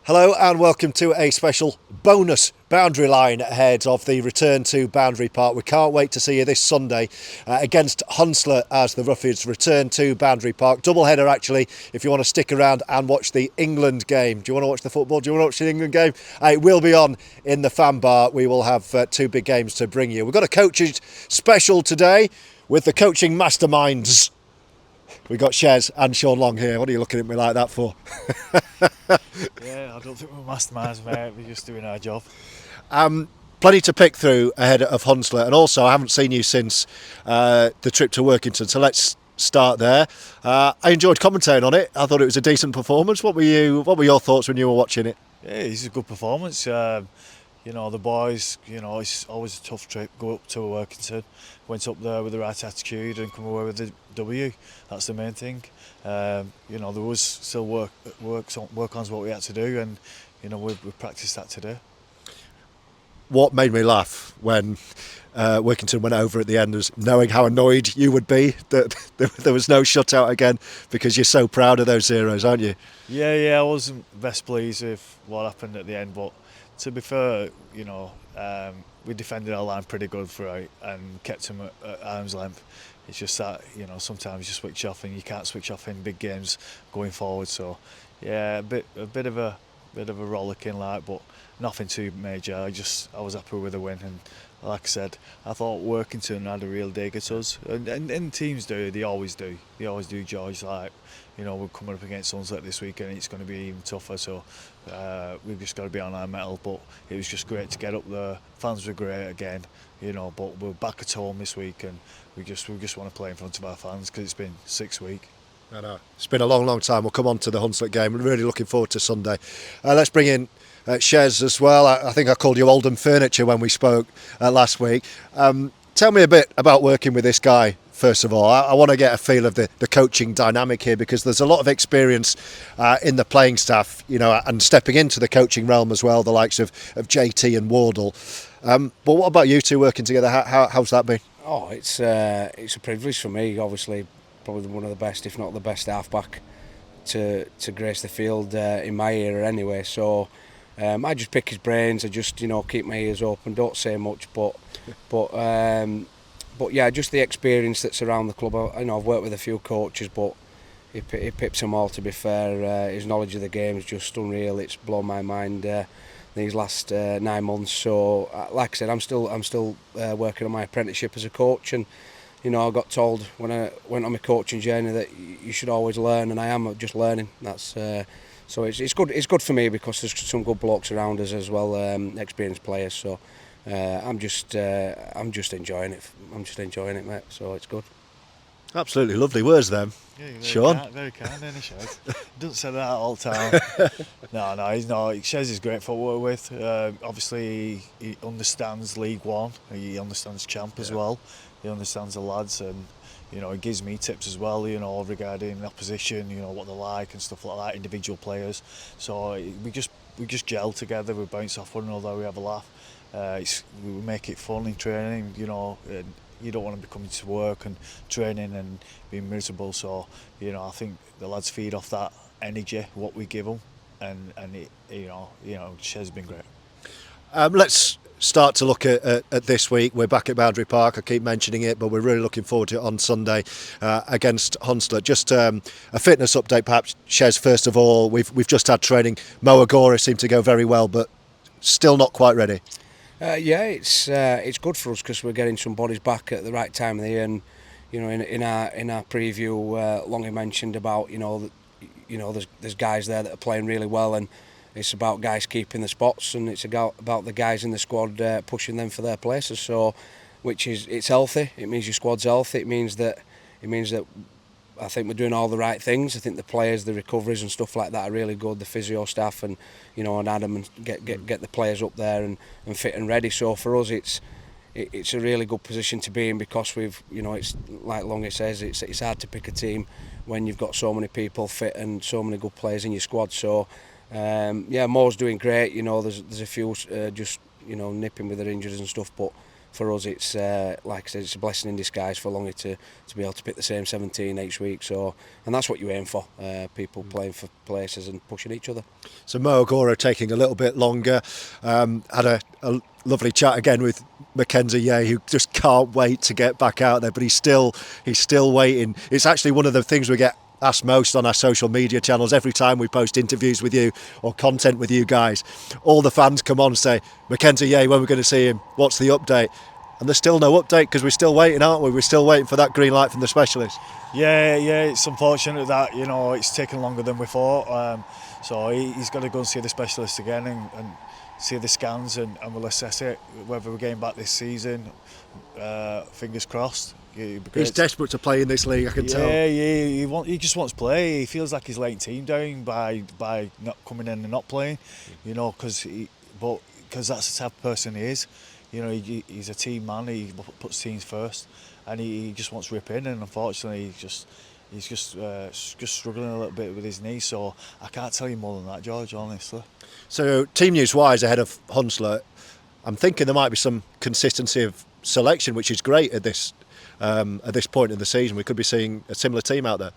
Hello and welcome to a special bonus boundary line ahead of the return to Boundary Park. We can't wait to see you this Sunday against Hunslet as the Roughyeds return to Boundary Park. Double header actually, if you want to stick around and watch the England game. Do you want to watch the football? Do you want to watch the England game? It will be on in the fan bar. We will have two big games to bring you. We've got a coaches special today with the coaching masterminds. We've got Shez and Sean Long here. What are you looking at me like that for? Yeah, I don't think we're masterminds, mate. We're just doing our job. Plenty to pick through ahead of Hunslet, and also I haven't seen you since the trip to Workington, so let's start there. I enjoyed commentating on it. I thought it was a decent performance. What were your thoughts when you were watching it? Yeah, it's a good performance. The boys, it's always a tough trip. Go up to Workington, went up there with the right attitude and come away with the W. That's the main thing. There was still work on what we had to do, and we practiced that today. What made me laugh when Workington went over at the end was knowing how annoyed you would be that there was no shutout again, because you're so proud of those zeros, aren't you? Yeah, I wasn't best pleased with what happened at the end, but to be fair, we defended our line pretty good throughout and kept them at arm's length. It's just that sometimes you switch off and you can't switch off in big games going forward. So yeah, a bit of a rollicking but nothing too major. I was happy with the win, and like I said, I thought Workington had a real dig at us, and teams do. They always do, George. We're coming up against Hunslet this week, and it's going to be even tougher. So we've just got to be on our mettle. But it was just great to get up there. Fans were great again, But we're back at home this week, and we just want to play in front of our fans because it's been 6 weeks. I know. It's been a long time. We'll come on to the Hunslet game. We're really looking forward to Sunday. Let's bring in Shez as well. I think I called you Oldham furniture when we spoke last week. Tell me a bit about working with this guy, first of all. I want to get a feel of the coaching dynamic here, because there's a lot of experience in the playing staff, and stepping into the coaching realm as well, the likes of JT and Wardle. But what about you two working together? How's that been? Oh, it's a privilege for me. Obviously, probably one of the best, if not the best, halfback to grace the field in my era anyway. So I just pick his brains. I just keep my ears open. Don't say much, but yeah, just the experience that's around the club. I've worked with a few coaches, but he pips them all. To be fair, his knowledge of the game is just unreal. It's blown my mind these last 9 months. So, like I said, I'm still working on my apprenticeship as a coach, and I got told when I went on my coaching journey that you should always learn, and I am just learning. That's so it's good. It's good for me because there's some good blokes around us as well, experienced players. So I'm just enjoying it. I'm just enjoying it, mate. So it's good. Absolutely lovely words, them. Yeah, Sean. Very kind, isn't he, Shez? Doesn't say that all the time. No, he's not. Shez is great for work with. Obviously, he understands League One. He understands Champ as well. He understands the lads, and he gives me tips as well. Regarding opposition, what they're like and stuff like that. Individual players. So we just gel together. We bounce off one another. We have a laugh. We make it fun in training. You don't want to be coming to work and training and being miserable. So I think the lads feed off that energy, what we give them, and Shez's been great. Let's start to look at this week. We're back at Boundary Park. I keep mentioning it, but we're really looking forward to it on Sunday against Hunslet. Just a fitness update, perhaps, Shez. First of all, we've just had training. Mo Agora seemed to go very well, but still not quite ready. Yeah, it's good for us because we're getting some bodies back at the right time of the year. And in our preview, Longy mentioned about there's guys there that are playing really well, and it's about guys keeping the spots, and it's about the guys in the squad pushing them for their places. So, it's healthy. It means your squad's healthy. It means that I think we're doing all the right things. I think the players, the recoveries and stuff like that are really good. The physio staff and and Adam, and get the players up there and fit and ready. So for us, it's a really good position to be in, because we've it's like Longy says, it's hard to pick a team when you've got so many people fit and so many good players in your squad. So Mo's doing great. There's a few just nipping with their injuries and stuff, but for us, it's like I said, it's a blessing in disguise for Longy to be able to pick the same 17 each week. So, and that's what you aim for, people playing for places and pushing each other. So Mo Agoro taking a little bit longer. Had a lovely chat again with Mackenzie Yeh, who just can't wait to get back out there, but he's still waiting. It's actually one of the things we get asked most on our social media channels every time we post interviews with you or content with you guys. All the fans come on and say, Mackenzie Yeh, when we're going to see him, what's the update? And there's still no update because we're still waiting, aren't we? We're still waiting for that green light from the specialist. Yeah, it's unfortunate that it's taken longer than we thought. So he's got to go and see the specialist again and see the scans, and we'll assess it whether we're getting back this season. Fingers crossed. He's desperate to play in this league, I can tell. Yeah, he just wants to play. He feels like he's letting team down by not coming in and not playing, because that's the type of person he is. He's a team man. He puts teams first, and he just wants to rip in. And unfortunately, he's just struggling a little bit with his knee. So I can't tell you more than that, George, honestly. So team news wise, ahead of Hunslet, I'm thinking there might be some consistency of selection, which is great at this point in the season. We could be seeing a similar team out there.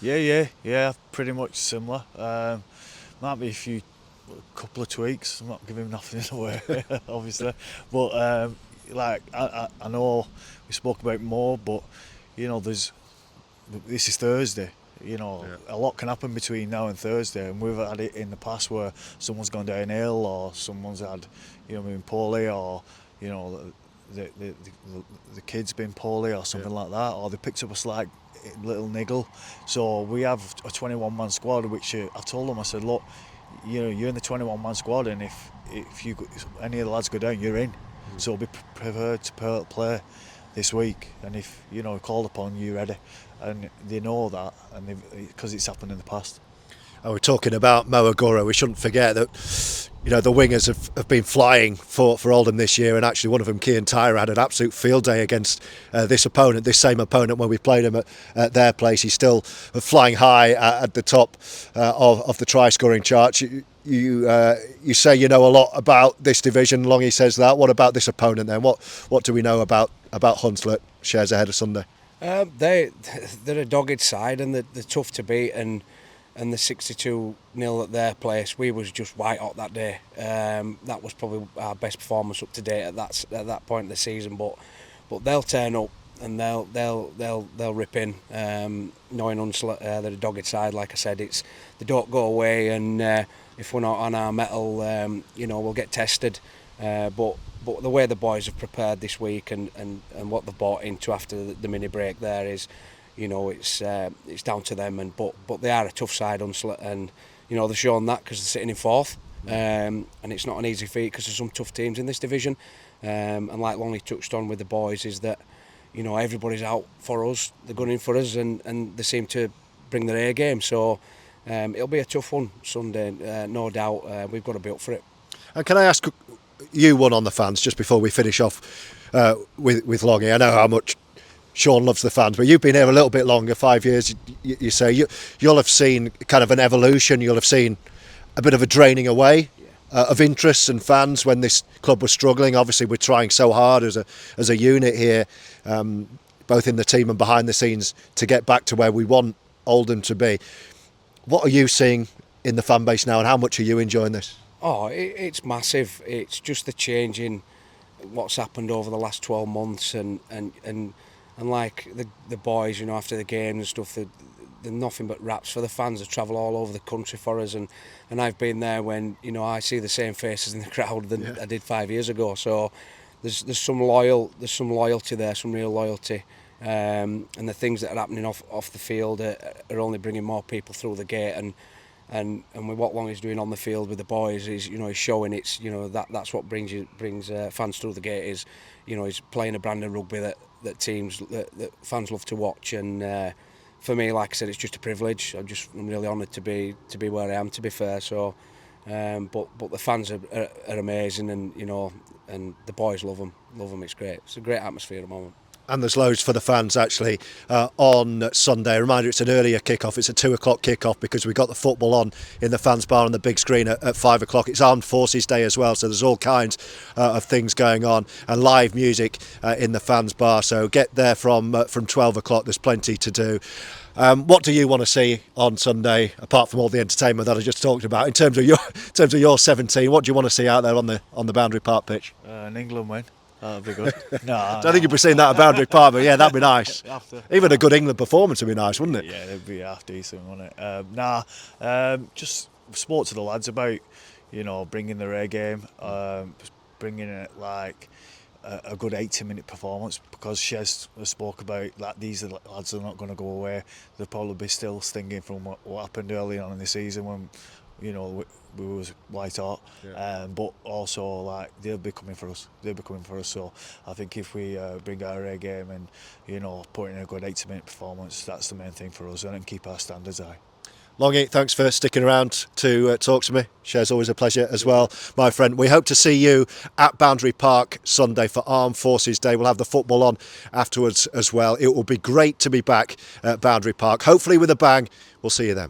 Yeah, pretty much similar. Might be a couple of tweaks. I'm not giving nothing away, obviously. But I know we spoke about more, but this is Thursday. A lot can happen between now and Thursday, and we've had it in the past where someone's gone down ill, or someone's had been poorly, or the kid's been poorly or something like that, or they picked up a slight little niggle. So we have a 21-man squad, which I told them, I said, look, you're in the 21-man squad, and if any of the lads go down, you're in. So be prepared to play this week, and if called upon, you're ready. And they know that, and because it's happened in the past. We're talking about Mo Agoro. We shouldn't forget that the wingers have been flying for Oldham this year, and actually one of them, Cian Tyra, had an absolute field day against this same opponent when we played him at their place. He's still flying high at the top of the try scoring chart. You say you know a lot about this division. Longy says that. What about this opponent then? What do we know about Hunslet shares ahead of Sunday? They're a dogged side, and they're tough to beat, and the 62-0 at their place, we was just white hot that day. That was probably our best performance up to date at that point of the season. But they'll turn up and they'll rip in. Knowing Hunslet, they're a dogged side. Like I said, they don't go away, and if we're not on our mettle, we'll get tested. But the way the boys have prepared this week and what they've bought into after the mini break there is, it's down to them. But they are a tough side, Hunslet, and they've shown that because they're sitting in fourth. And it's not an easy feat because there's some tough teams in this division. And like Longy touched on with the boys, is that everybody's out for us, they're gunning for us, and they seem to bring their A game. So it'll be a tough one Sunday, no doubt. We've got to be up for it. And can I ask you one on the fans just before we finish off with Longy? I know how much Sean loves the fans, but you've been here a little bit longer, 5 years. You say you'll have seen kind of an evolution. You'll have seen a bit of a draining away of interests and fans when this club was struggling. Obviously, we're trying so hard as a unit here, both in the team and behind the scenes, to get back to where we want Oldham to be. What are you seeing in the fan base now, and how much are you enjoying this? Oh, it's massive. It's just the change in what's happened over the last 12 months, and like the boys, after the game and stuff, they're nothing but raps for the fans. They travel all over the country for us, and I've been there when I see the same faces in the crowd than I did 5 years ago. So there's some loyalty there, some real loyalty, and the things that are happening off the field are only bringing more people through the gate, and with what Longy's doing on the field with the boys is he's showing that's what brings fans through the gate is he's playing a brand of rugby that fans love to watch, and for me, like I said, it's just a privilege. I'm really honoured to be where I am, to be fair. So but the fans are amazing, and and the boys love them. It's great. It's a great atmosphere at the moment. And there's loads for the fans actually on Sunday. A reminder, it's an earlier kick-off. It's a 2 o'clock kick-off because we got the football on in the fans bar on the big screen at 5 o'clock. It's Armed Forces Day as well, so there's all kinds of things going on, and live music in the fans bar. So get there from 12 o'clock. There's plenty to do. What do you want to see on Sunday, apart from all the entertainment that I just talked about? In terms of your 17, what do you want to see out there on the Boundary Park pitch? An England win. That'd be good. No, I don't think you'd be seeing that at Boundary Park, but yeah, that'd be nice. Even a good England performance would be nice, wouldn't it? Yeah, it'd be half decent, wouldn't it? Just spoke to the lads about, bringing the A game, bringing it like a good 80-minute performance, because Shez spoke about that these lads are not going to go away. They'll probably be still stinging from what happened early on in the season when, we was white hot, but also like they'll be coming for us. So I think if we bring our A game and put in a good 80-minute performance, that's the main thing for us, and keep our standards high. Longy, thanks for sticking around to talk to me. Share's always a pleasure as well, my friend. We hope to see you at Boundary Park Sunday for Armed Forces Day. We'll have the football on afterwards as well. It will be great to be back at Boundary Park, hopefully with a bang. We'll see you then.